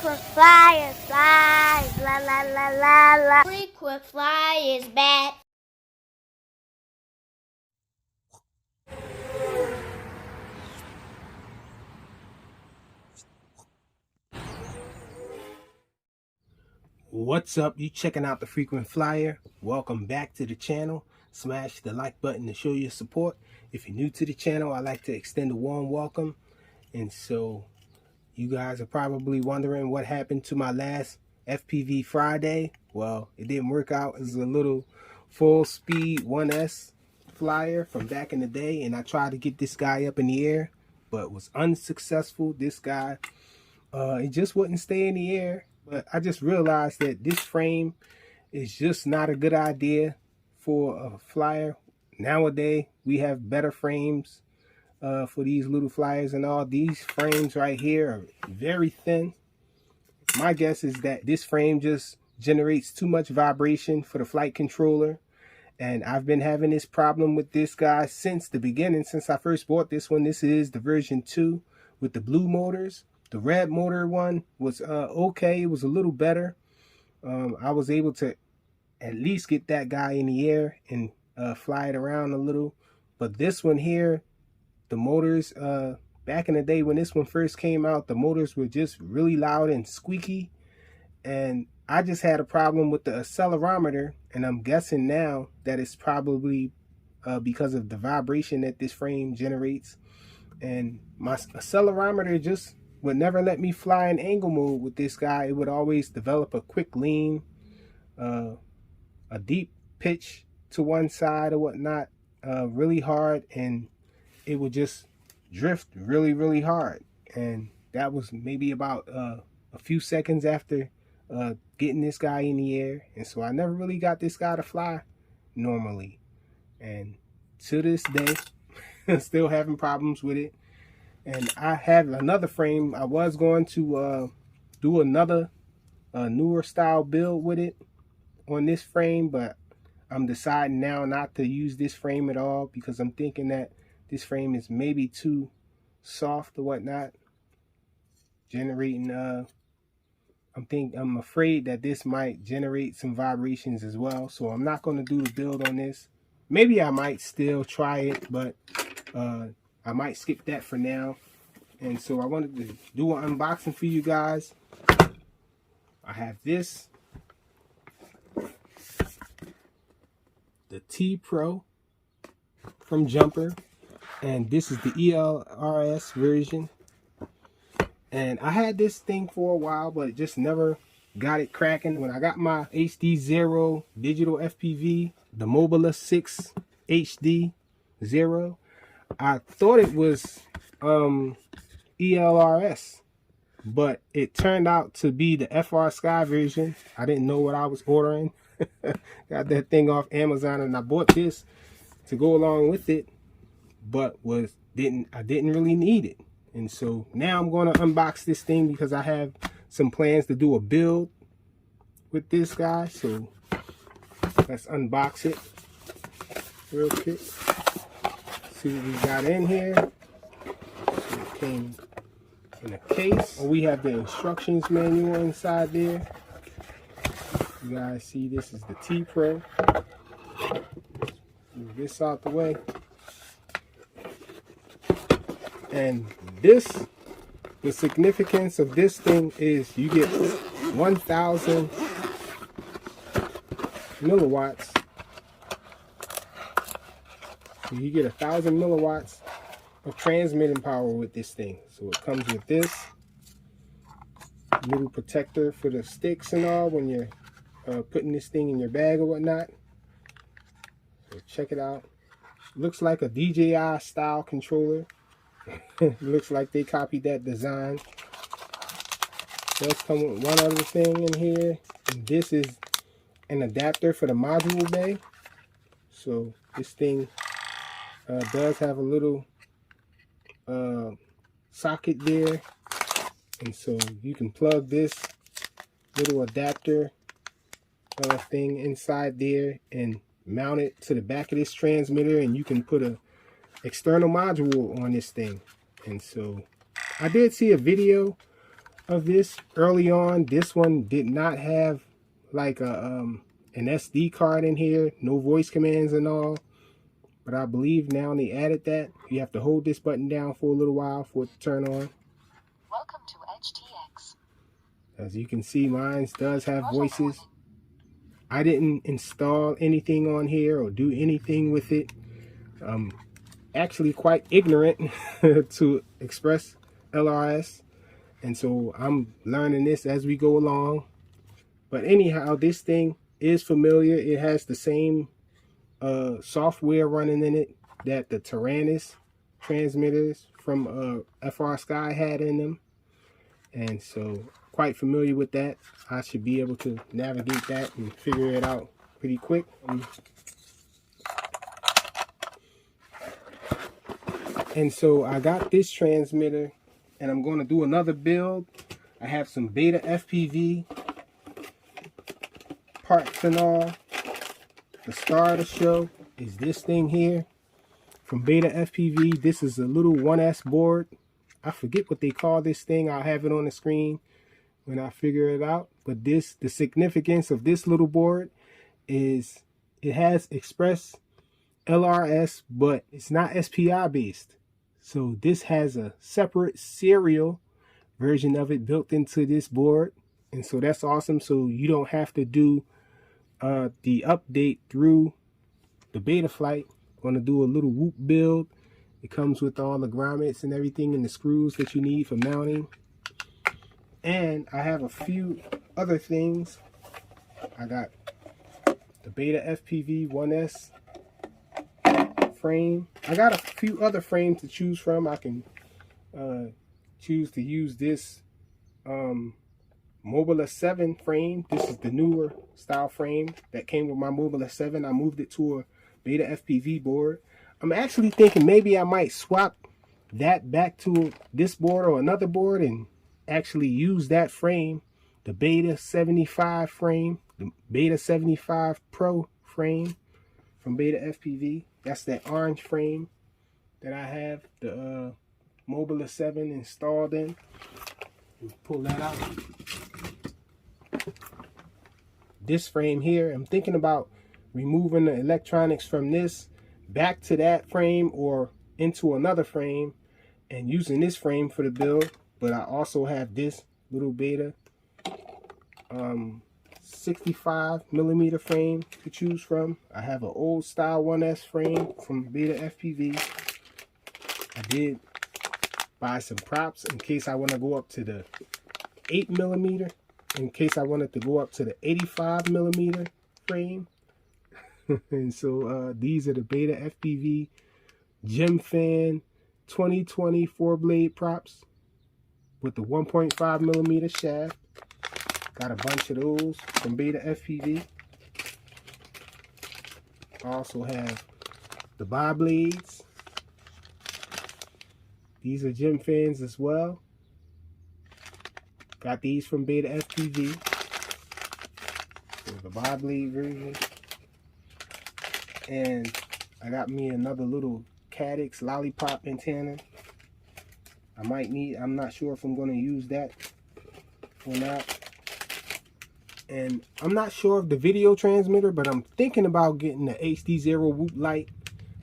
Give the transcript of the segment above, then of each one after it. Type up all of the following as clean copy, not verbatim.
Frequent flyers, flies, la la la la la. Frequent flyers back. What's up? You checking out the Frequent Flyer? Welcome back to the channel. Smash the like button to show your support. If you're new to the channel, I'd like to extend a warm welcome. And so you guys are probably wondering what happened to my last FPV Friday. Well, it didn't work out. It was a little full speed 1S flyer from back in the day, and I tried to get this guy up in the air but was unsuccessful. This guy it just wouldn't stay in the air. But I just realized that this frame is just not a good idea for a flyer. Nowadays, we have better frames for these little flyers and all. These frames right here are very thin. My guess is that this frame just generates too much vibration for the flight controller. And I've been having this problem with this guy since the beginning, since I first bought this one. This is the version 2 with the blue motors. The red motor one was okay. It was a little better. I was able to at least get that guy in the air and fly it around a little. But this one here, the motors, back in the day when this one first came out, the motors were just really loud and squeaky. And I just had a problem with the accelerometer. And I'm guessing now that it's probably because of the vibration that this frame generates. And my accelerometer just would never let me fly in angle mode with this guy. It would always develop a quick lean, a deep pitch to one side or whatnot, really hard, and it would just drift really, really hard. And that was maybe about a few seconds after getting this guy in the air. And so I never really got this guy to fly normally. And to this day, still having problems with it. And I have another frame. I was going to do another newer style build with it on this frame, but I'm deciding now not to use this frame at all because I'm thinking that this frame is maybe too soft or whatnot, generating I'm afraid that this might generate some vibrations as well. So I'm not going to do the build on this. Maybe I might still try it, but I might skip that for now. And so I wanted to do an unboxing for you guys. I have this, the T-Pro from Jumper, and this is the ELRS version. And I had this thing for a while, but it just never got it cracking. When I got my HD0 digital FPV, the Mobila 6 HD 0, I thought it was ELRS, but it turned out to be the FR Sky version. I didn't know what I was ordering. Got that thing off Amazon, and I bought this to go along with it, but I didn't really need it. And so now I'm going to unbox this thing because I have some plans to do a build with this guy. So let's unbox it real quick. See what we got in here. So it came in a case. We have the instructions manual inside there. You guys see this is the T-Pro. Move this out the way. And the significance of this thing is you get 1,000 milliwatts. So you get 1,000 milliwatts of transmitting power with this thing. So it comes with this little protector for the sticks and all when you're putting this thing in your bag or whatnot. So check it out. Looks like a DJI style controller. Looks like they copied that design. Does come with one other thing in here. And this is an adapter for the module bay. So this thing does have a little socket there, and so you can plug this little adapter thing inside there and mount it to the back of this transmitter, and you can put a external module on this thing. And so I did see a video of this early on. This one did not have like an SD card in here, no voice commands and all. But I believe now they added that. You have to hold this button down for a little while for it to turn on. Welcome to HTX. As you can see, mine does have voices. I didn't install anything on here or do anything with it. I'm actually quite ignorant to Express LRS. And so I'm learning this as we go along. But anyhow, this thing is familiar. It has the same software running in it that the Tyrannus transmitters from FR Sky had in them. And so quite familiar with that. I should be able to navigate that and figure it out pretty quick. And so I got this transmitter and I'm going to do another build. I have some BetaFPV parts and all. The star of the show is this thing here from BetaFPV. This is a little 1S board. I forget what they call this thing. I'll have it on the screen when I figure it out. But the significance of this little board is it has Express LRS, but it's not SPI based. So this has a separate serial version of it built into this board. And so that's awesome. So you don't have to do the update through the beta flight. I'm going to do a little whoop build. It comes with all the grommets and everything and the screws that you need for mounting. And I have a few other things. I got the BetaFPV 1S frame. I got a few other frames to choose from. I can choose to use this Mobile 7 frame. This is the newer style frame that came with my Mobile 7. I moved it to a BetaFPV board. I'm actually thinking maybe I might swap that back to this board or another board and actually use that frame, the Beta 75 frame, the Beta 75 Pro frame from BetaFPV. That's that orange frame that I have the Mobile 7 installed in. Pull that out. This frame here, I'm thinking about removing the electronics from this back to that frame or into another frame and using this frame for the build. But I also have this little Beta 65mm frame to choose from. I have an old style 1S frame from BetaFPV. I did buy some props in case I want to go up to the 8mm, in case I wanted to go up to the 85mm frame. And so these are the BetaFPV Gem Fan 2020 4-blade props with the 1.5mm shaft. Got a bunch of those from BetaFPV. I also have the bar blades. These are Gem Fans as well. Got these from BetaFPV. There's the bar blade version. And I got me another little Cadix lollipop antenna. I might need, I'm not sure if I'm going to use that or not. And I'm not sure of the video transmitter, but I'm thinking about getting the HD0 Whoop light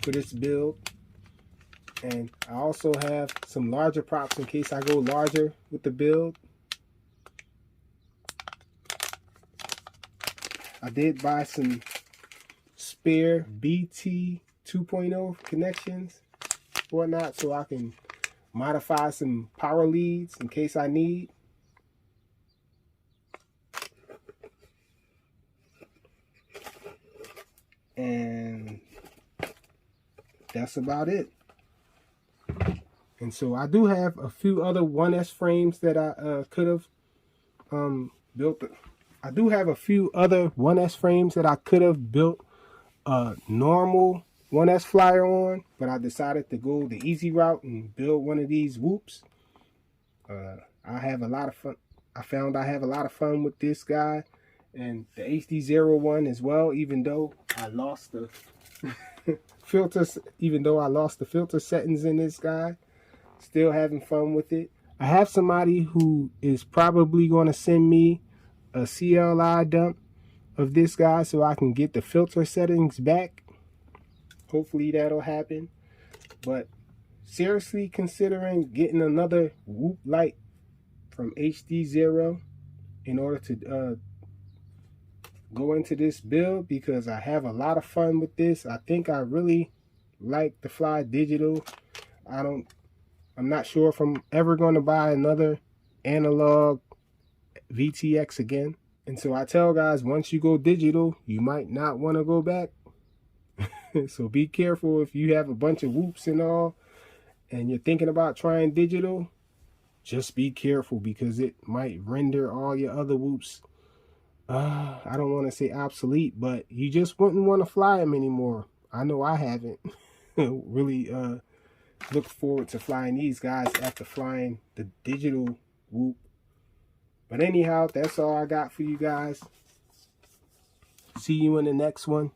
for this build. And I also have some larger props in case I go larger with the build. I did buy some spare BT 2.0 connections, whatnot, so I can modify some power leads in case I need. And that's about it. And so I do have a few other 1S frames that I could have built. I do have a few other 1S frames that I could have built a normal 1S flyer on, but I decided to go the easy route and build one of these whoops. I have a lot of fun. I found I have a lot of fun with this guy and the HD0 one as well, even though I lost the filters, even though I lost the filter settings in this guy. Still having fun with it. I have somebody who is probably going to send me a CLI dump of this guy so I can get the filter settings back. Hopefully that'll happen. But seriously considering getting another Whoop light from HD0 in order to go into this build, because I have a lot of fun with this. I think I really like the Fly Digital. I'm not sure if I'm ever going to buy another analog VTX again. And so I tell guys, once you go digital, you might not want to go back. So be careful if you have a bunch of Whoops and all, and you're thinking about trying digital. Just be careful, because it might render all your other Whoops, I don't want to say obsolete, but you just wouldn't want to fly them anymore. I know I haven't really looked forward to flying these guys after flying the digital Whoop. But anyhow, that's all I got for you guys. See you in the next one.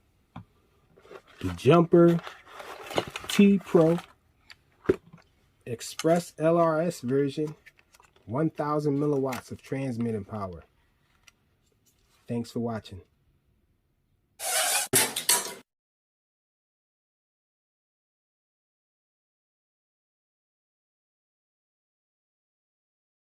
The Jumper T-Pro Express ELRS version, 1000 milliwatts of transmitting power. Thanks for watching.